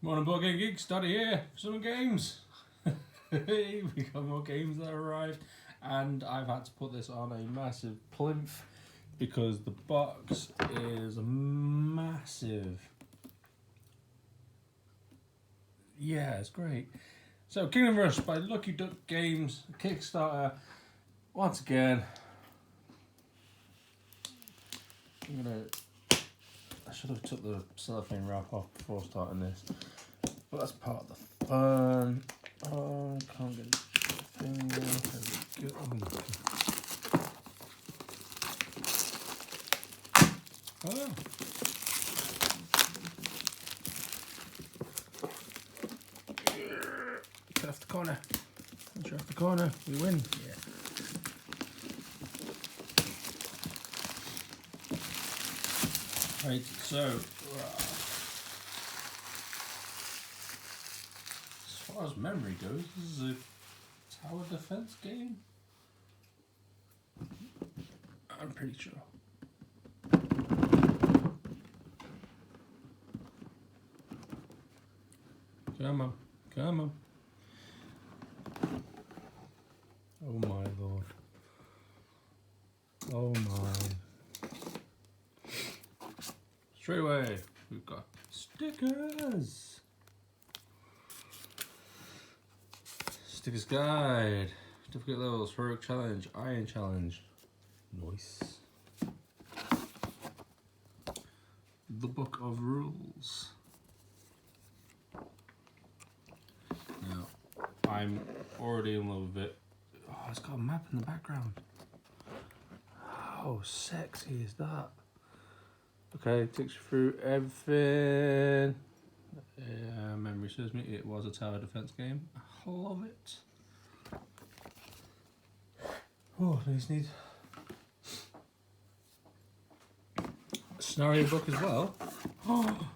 Morning, Board Game Geeks. Daddy here for some games. We got more games that arrived, and I've had to put this on a massive plinth because the box is massive. Yeah, it's great. So, Kingdom Rush by Lucky Duck Games, Kickstarter. Once again, I should have took the cellophane wrap off before starting this, but that's part of the fun. Oh, I can't get it. There we go. Oh. Get off the corner. Once you're off the corner, we win. Yeah. Right, so as far as memory goes, this is a tower defense game. I'm pretty sure. Come on, come on. Oh my lord. Oh my. Straight away, we've got stickers. Stickers guide. Difficult levels, heroic challenge, iron challenge. Nice. The book of rules. Now, I'm already in love with it. Oh, it's got a map in the background. How sexy is that? Okay, it takes you through everything. Memory serves me, it was a tower defense game. I love it. Oh, these need a scenario book as well. Oh,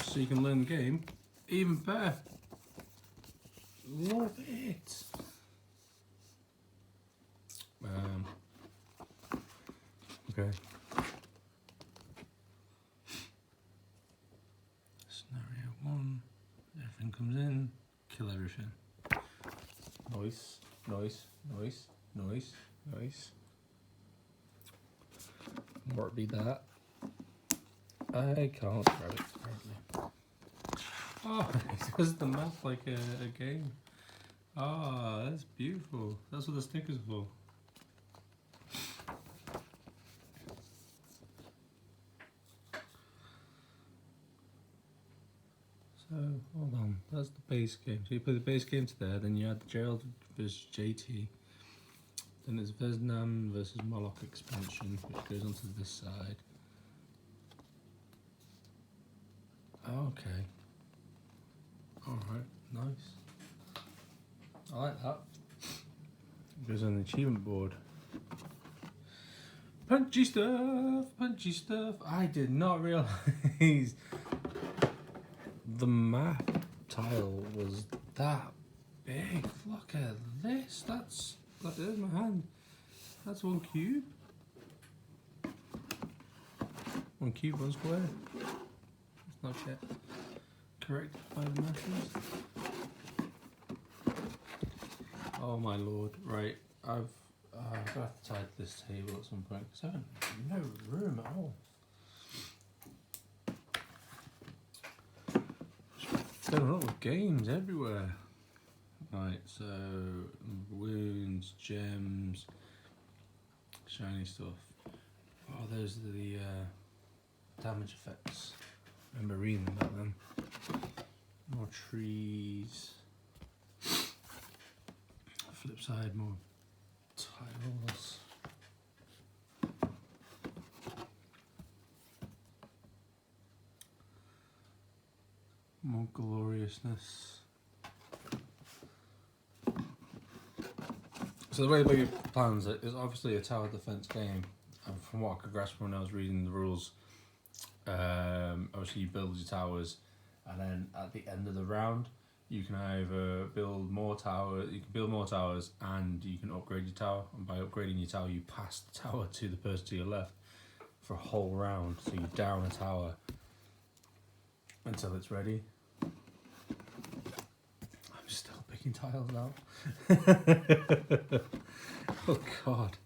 so you can learn the game even better. Love it. Okay. Scenario 1. Everything comes in. Kill everything. Nice, nice, nice, nice, nice. What be that? I can't grab it apparently. Oh, it does the map like a game. Ah, oh, that's beautiful. That's what the stickers are for. So, hold on, that's the base game. So you play the base game to there, then you add the Gerald versus JT. Then there's Vietnam versus Moloch expansion, which goes onto this side. Okay. Alright, nice. I like that. It goes on the achievement board. Punchy stuff, punchy stuff. I did not realise the map tile was that big. Look at this. There's my hand. That's one cube. One cube, one square. It's not yet corrected by the masters. Oh my lord. Right. I've got to have to tie to this table at some point because I have no room at all. Filling up with games everywhere. Right, so wounds, gems, shiny stuff. Oh, those are the damage effects. I remember reading about them. More trees. Flip side, more tiles. More gloriousness. So the way the game plans it is obviously a tower defense game, and from what I could grasp when I was reading the rules, obviously you build your towers, and then at the end of the round, you can either build more towers, and you can upgrade your tower. And by upgrading your tower, you pass the tower to the person to your left for a whole round. So you down a tower until it's ready. picking tiles out. Oh God.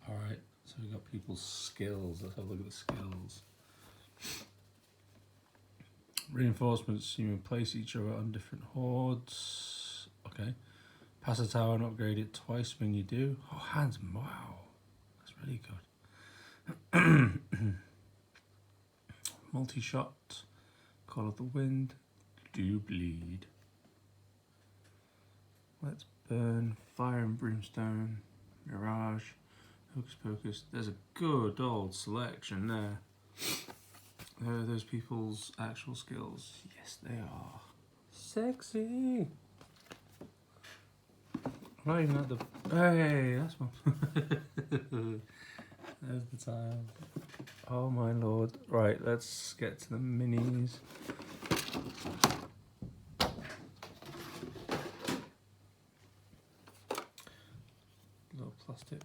Alright, so we've got people's skills. Let's have a look at the skills. Reinforcements, you can place each other on different hordes. Okay. Pass a tower and upgrade it twice when you do. Oh, hands, wow. That's really good. Multi-shot, Call of the Wind, do bleed. Let's burn, Fire and Brimstone, Mirage, Hocus Pocus. There's a good old selection there. Are those people's actual skills? Yes, they are. Sexy. I'm not even at the... Hey, that's one. There's the tile. Oh my lord. Right, let's get to the minis. Little plastic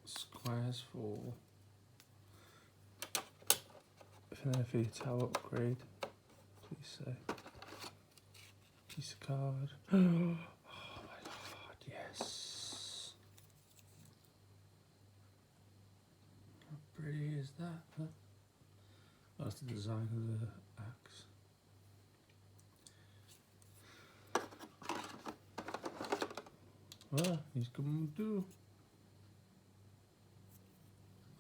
squares for your towel upgrade. Please say. Piece of card. Oh my lord, yes. How pretty is that? Huh? That's the design of the axe. Well, he's coming too.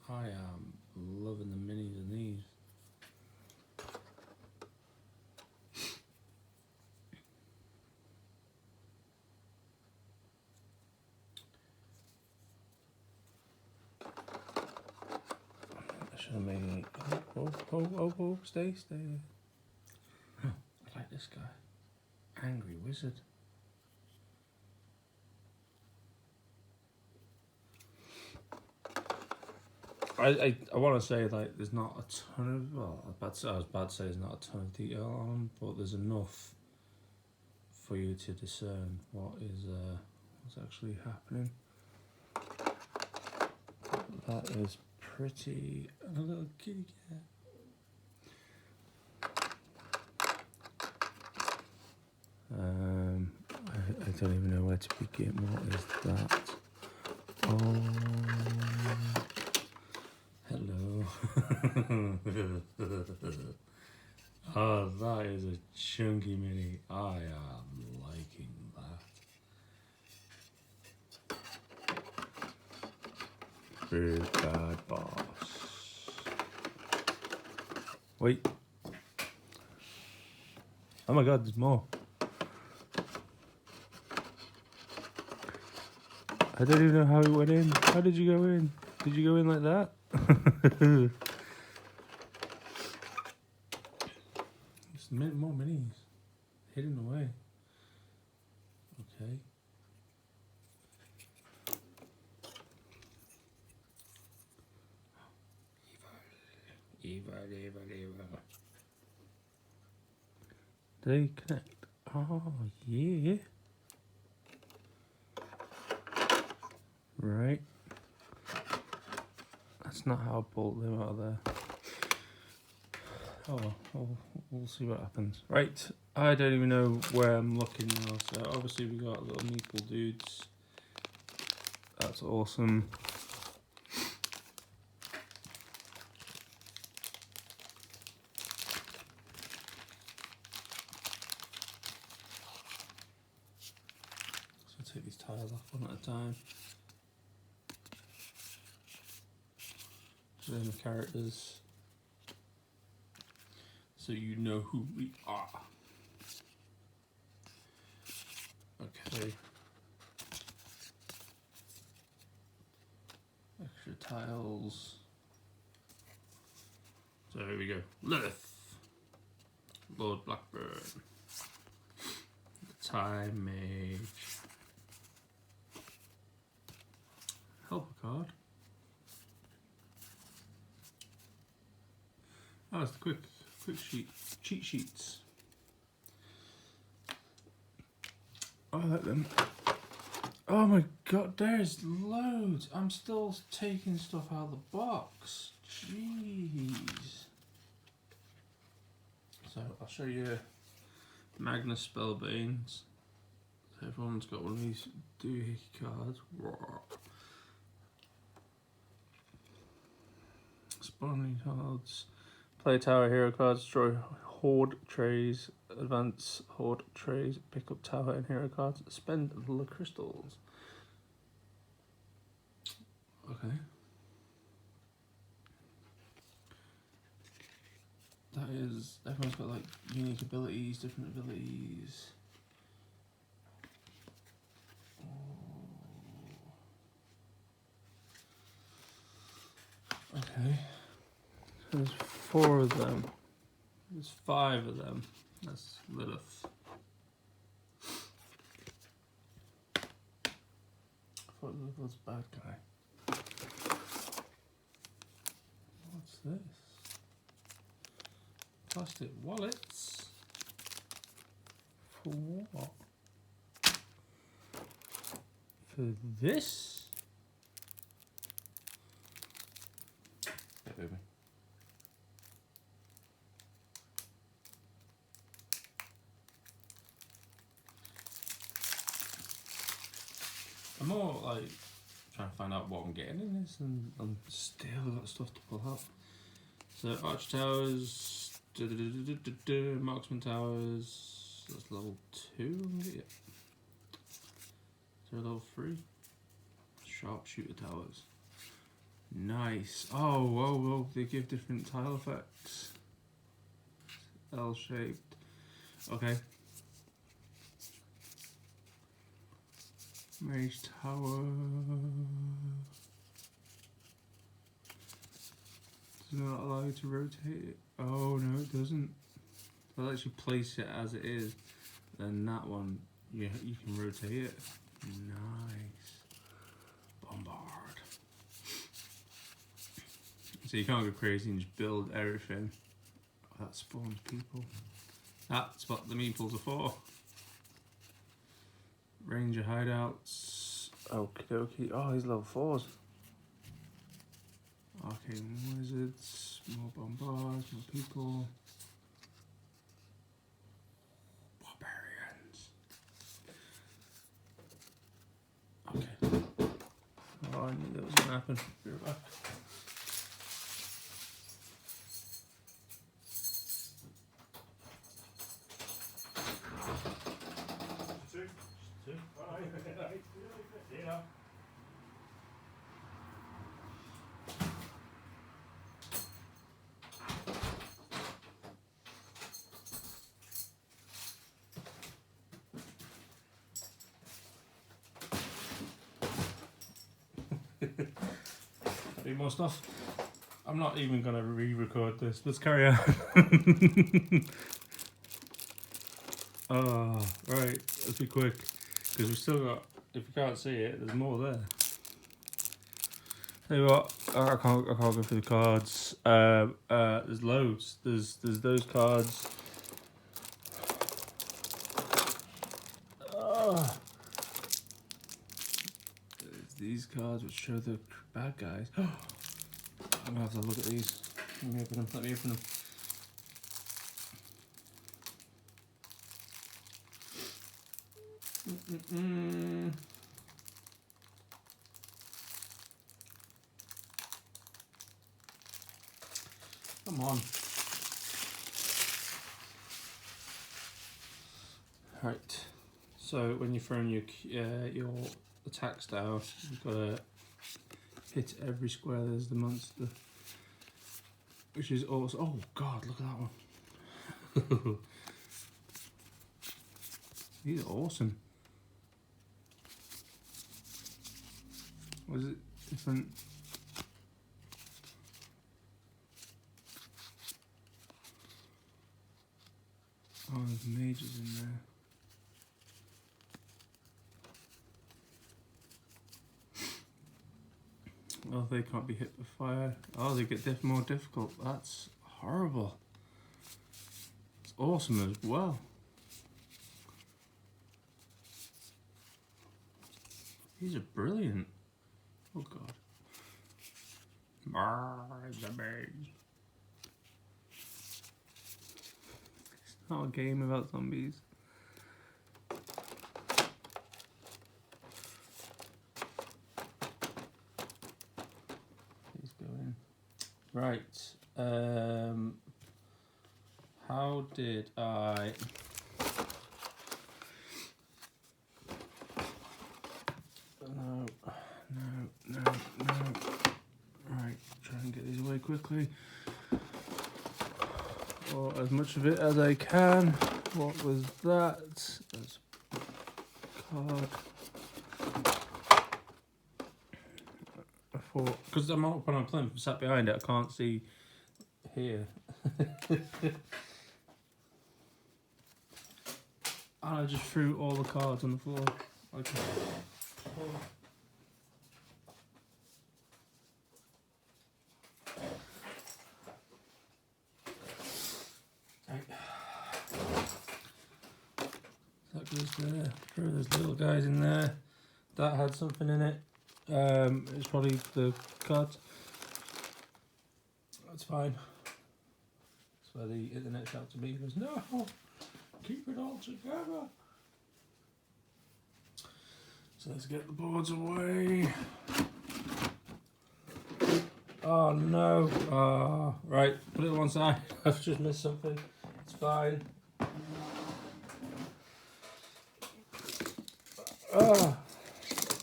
I am loving the minis and these. I should have made it. Oh, stay. I like this guy. Angry Wizard. I want to say, like, there's not a ton of, well, I was about to say there's not a ton of detail on them, but there's enough for you to discern what's actually happening. That is pretty. And a little kitty cat. I don't even know where to begin. What is that? Oh, hello. Oh, that is a chunky mini. I am liking that. Big bad boss. Wait. Oh my god, there's more. I don't even know how it went in. How did you go in? Did you go in like that? There's more minis hidden away. Okay. Evil. Do they connect? Oh, yeah. Right. That's not how I pulled them out of there. Oh well, we'll see what happens. Right, I don't even know where I'm looking now. So obviously we got little meeple dudes. That's awesome. So I'll take these tiles off one at a time. Learn the characters, so you know who we are. Okay. Extra tiles. So here we go. Lilith, Lord Blackburn, the Time Mage, helper card. Oh, it's the quick cheat sheets. I like them. Oh my god, there's loads. I'm still taking stuff out of the box. Jeez. So I'll show you Magnus Spellbanes. Everyone's got one of these doohickey cards. Spawning cards. Play tower hero cards, destroy horde trays, advance horde trays, pick up tower and hero cards, spend the crystals. Okay. That is, everyone's got like unique abilities, different abilities. Okay. There's 4 of them. There's 5 of them. That's Lilith. I thought Lilith was a bad guy. What's this? Plastic wallets? For what? For this? Yeah, baby. I'm more like trying to find out what I'm getting in this, and I'm still got stuff to pull out. So Arch Towers, Marksman Towers, that's level 2 I'm gonna get. Is there a level 3? Sharpshooter Towers. Nice. Oh, whoa, whoa, they give different tile effects. L-shaped. Okay. Mage Tower. Does not allow you to rotate it. Oh no, it doesn't. I'll actually place it as it is. Then that one, you can rotate it. Nice. Bombard. So you can't go crazy and just build everything. Oh, that spawns people. That's what the meeples are for. Ranger hideouts. Okie dokie. Oh, he's level 4s. Arcane wizards. More bombards. More people. Barbarians. Okay. Oh, I knew that was gonna happen. Be right back. Need more stuff. I'm not even gonna re-record this. Let's carry on. Oh, right. Let's be quick because we've still got. If you can't see it, there's more there. Tell you what, I can't go through the cards. There's loads. There's those cards. There's these cards which show the bad guys. I'm gonna have to look at these. Let me open them. Let me open them. Come on. Right. So when you're throwing your attacks down, you've got to hit every square. There's the monster, which is awesome. Oh God, look at that one. These are awesome. Was it different? Oh, there's mages in there. Oh, they can't be hit with fire. Oh, they get more difficult. That's horrible. It's awesome as well. These are brilliant. Oh God. The mage. not a game about zombies. Please go in. Right. How did I... No. Right, try and get these away quickly. Or as much of it as I can. What was that? That's a card. I thought, because I'm up on a plinth, sat behind it, I can't see here. And I just threw all the cards on the floor. Okay. That goes there. Throw those little guys in there. That had something in it. It's probably the cards. That's fine. That's where the internet shouts to me. He goes, no, keep it all together. So let's get the boards away. Oh no. Oh, right, put it on one side. I've just missed something. It's fine. Ah,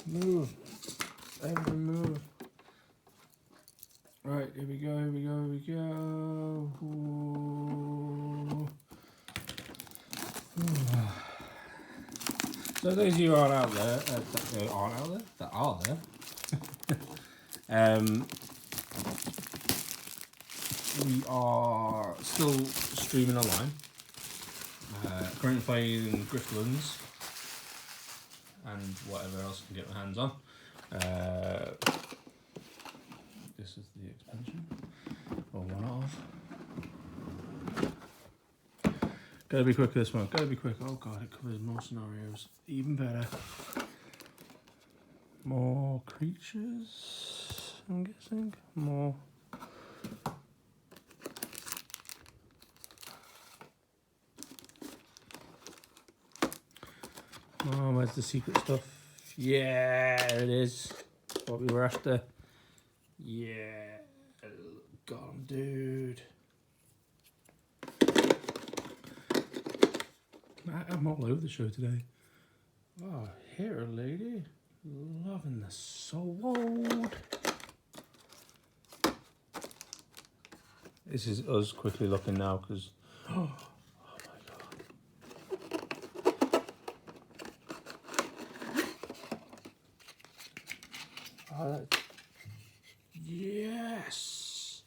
move. Every move. Right, here we go. Ooh. So those of you who aren't out there, that are there, we are still streaming online. Currently playing Grifflands and whatever else I can get my hands on. This is the expansion, or one of. Gotta be quick this one, gotta be quick. Oh god, it covers more scenarios. Even better. More creatures, I'm guessing. More. Oh, where's the secret stuff? Yeah, there it is. What we were after. Yeah. Got him, dude. I'm all over the show today. Oh, here, lady. Loving the sooo. This is us quickly looking now because. Oh my god. Oh, that. Yes.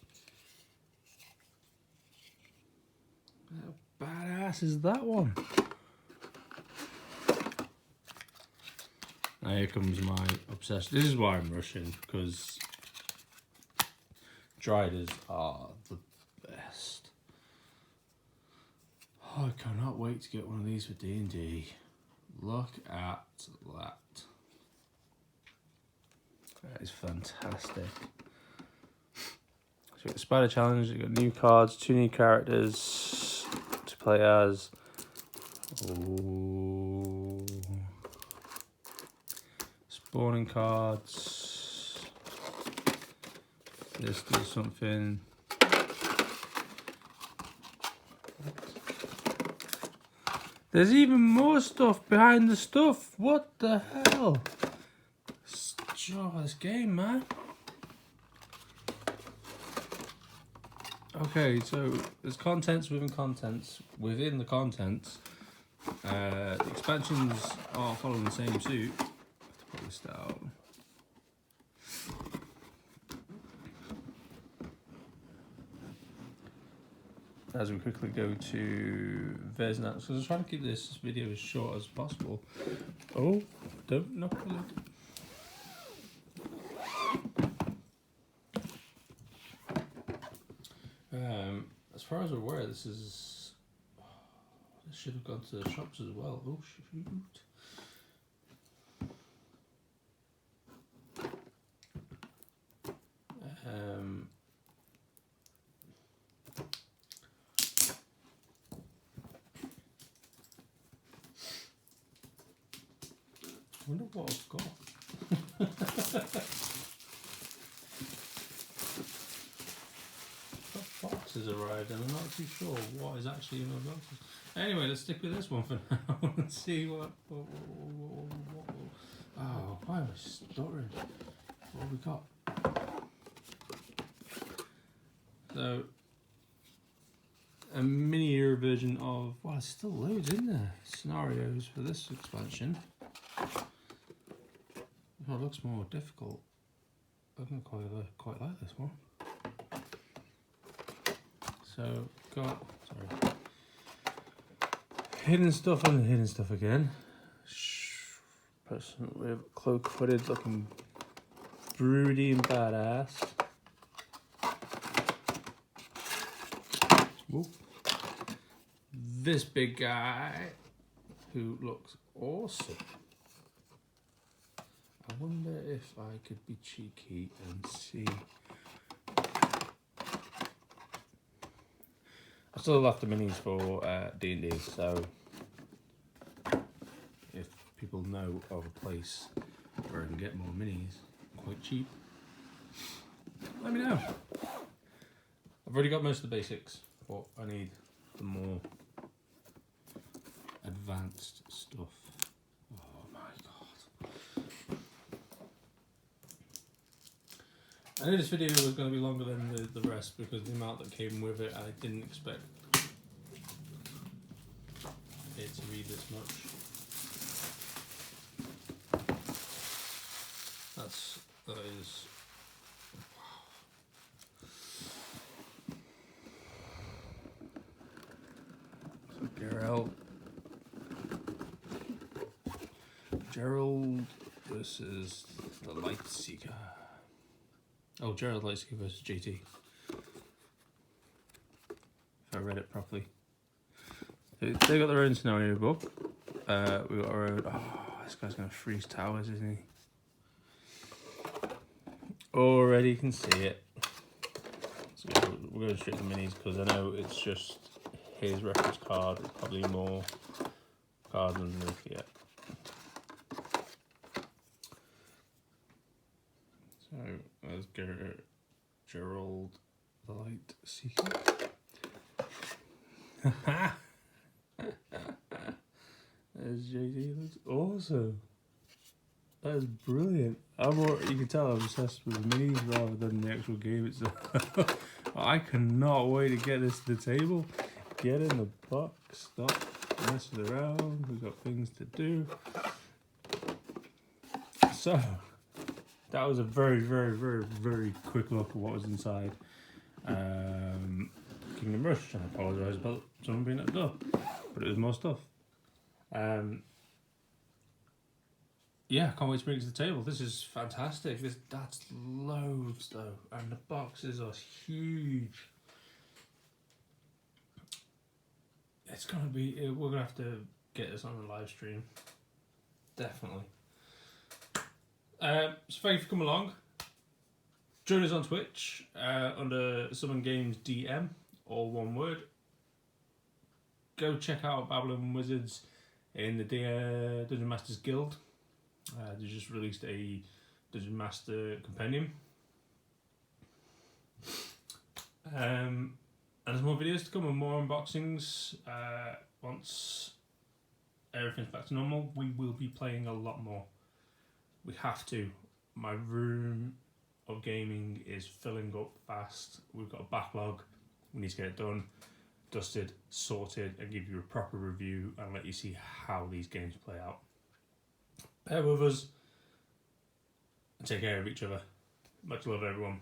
How badass is that one? Now here comes my obsession. This is why I'm rushing, because Driders are the best. Oh, I cannot wait to get one of these for D&D. Look at that. That is fantastic. So you've got the Spider Challenge, you've got new cards, 2 new characters to play as. Ooh. Spawning cards. This does something. There's even more stuff behind the stuff. What the hell? Oh, this game, man. Okay, so there's contents within contents within the contents. The expansions are following the same suit. Pull this down. As we quickly go to Vesna, because I'm trying to keep this video as short as possible. Oh, don't knock the lid. As far as I'm aware, this should have gone to the shops as well. Oh shoot. wonder what I've got. Got boxes arrived and I'm not too sure what is actually in my boxes. Anyway, let's stick with this one for now and see what oh, why am I stuttering? What have we got? So, a mini version of, well, there's still loads in there, scenarios for this expansion. Oh, it looks more difficult. I don't quite like this one. So, got, sorry, hidden stuff and hidden stuff again. Person with cloak footed looking broody and badass. Whoop. This big guy who looks awesome. I wonder if I could be cheeky and see. I still left the minis for D&D, so if people know of a place where I can get more minis quite cheap, let me know. I've already got most of the basics, but I need the more advanced stuff. Oh my god. I knew this video was going to be longer than the rest because the amount that came with it, I didn't expect it to be this much. That is. So Gerald versus the Lightseeker. Oh, Gerald Lightseeker versus JT. If I read it properly. They got their own scenario book. We got our own. Oh, this guy's gonna freeze towers, isn't he? Already can see it. So we're going straight to minis because I know it's just his reference card. It's probably more cards underneath yet. So let's go Gerald the Lightseeker. There's JD, looks awesome. That is brilliant. You can tell I'm obsessed with the minis rather than the actual game itself. I cannot wait to get this to the table. Get in the box, stop messing around. We've got things to do. So, that was a very, very, very, very quick look at what was inside Kingdom Rush. And I apologise about someone being at the door, but it was more stuff. Yeah, I can't wait to bring it to the table. This is fantastic. That's loads though, and the boxes are huge. It's gonna be. We're gonna have to get this on the live stream. Definitely. So thank you for coming along. Join us on Twitch under Summon Games DM, all one word. Go check out Babylon Wizards in the Dungeon Masters Guild. They just released a Dungeon Master Compendium. And there's more videos to come and more unboxings. Once everything's back to normal, we will be playing a lot more. We have to. My room of gaming is filling up fast. We've got a backlog. We need to get it done, dusted, sorted, and give you a proper review and let you see how these games play out. Bear with us and take care of each other. Much love, everyone.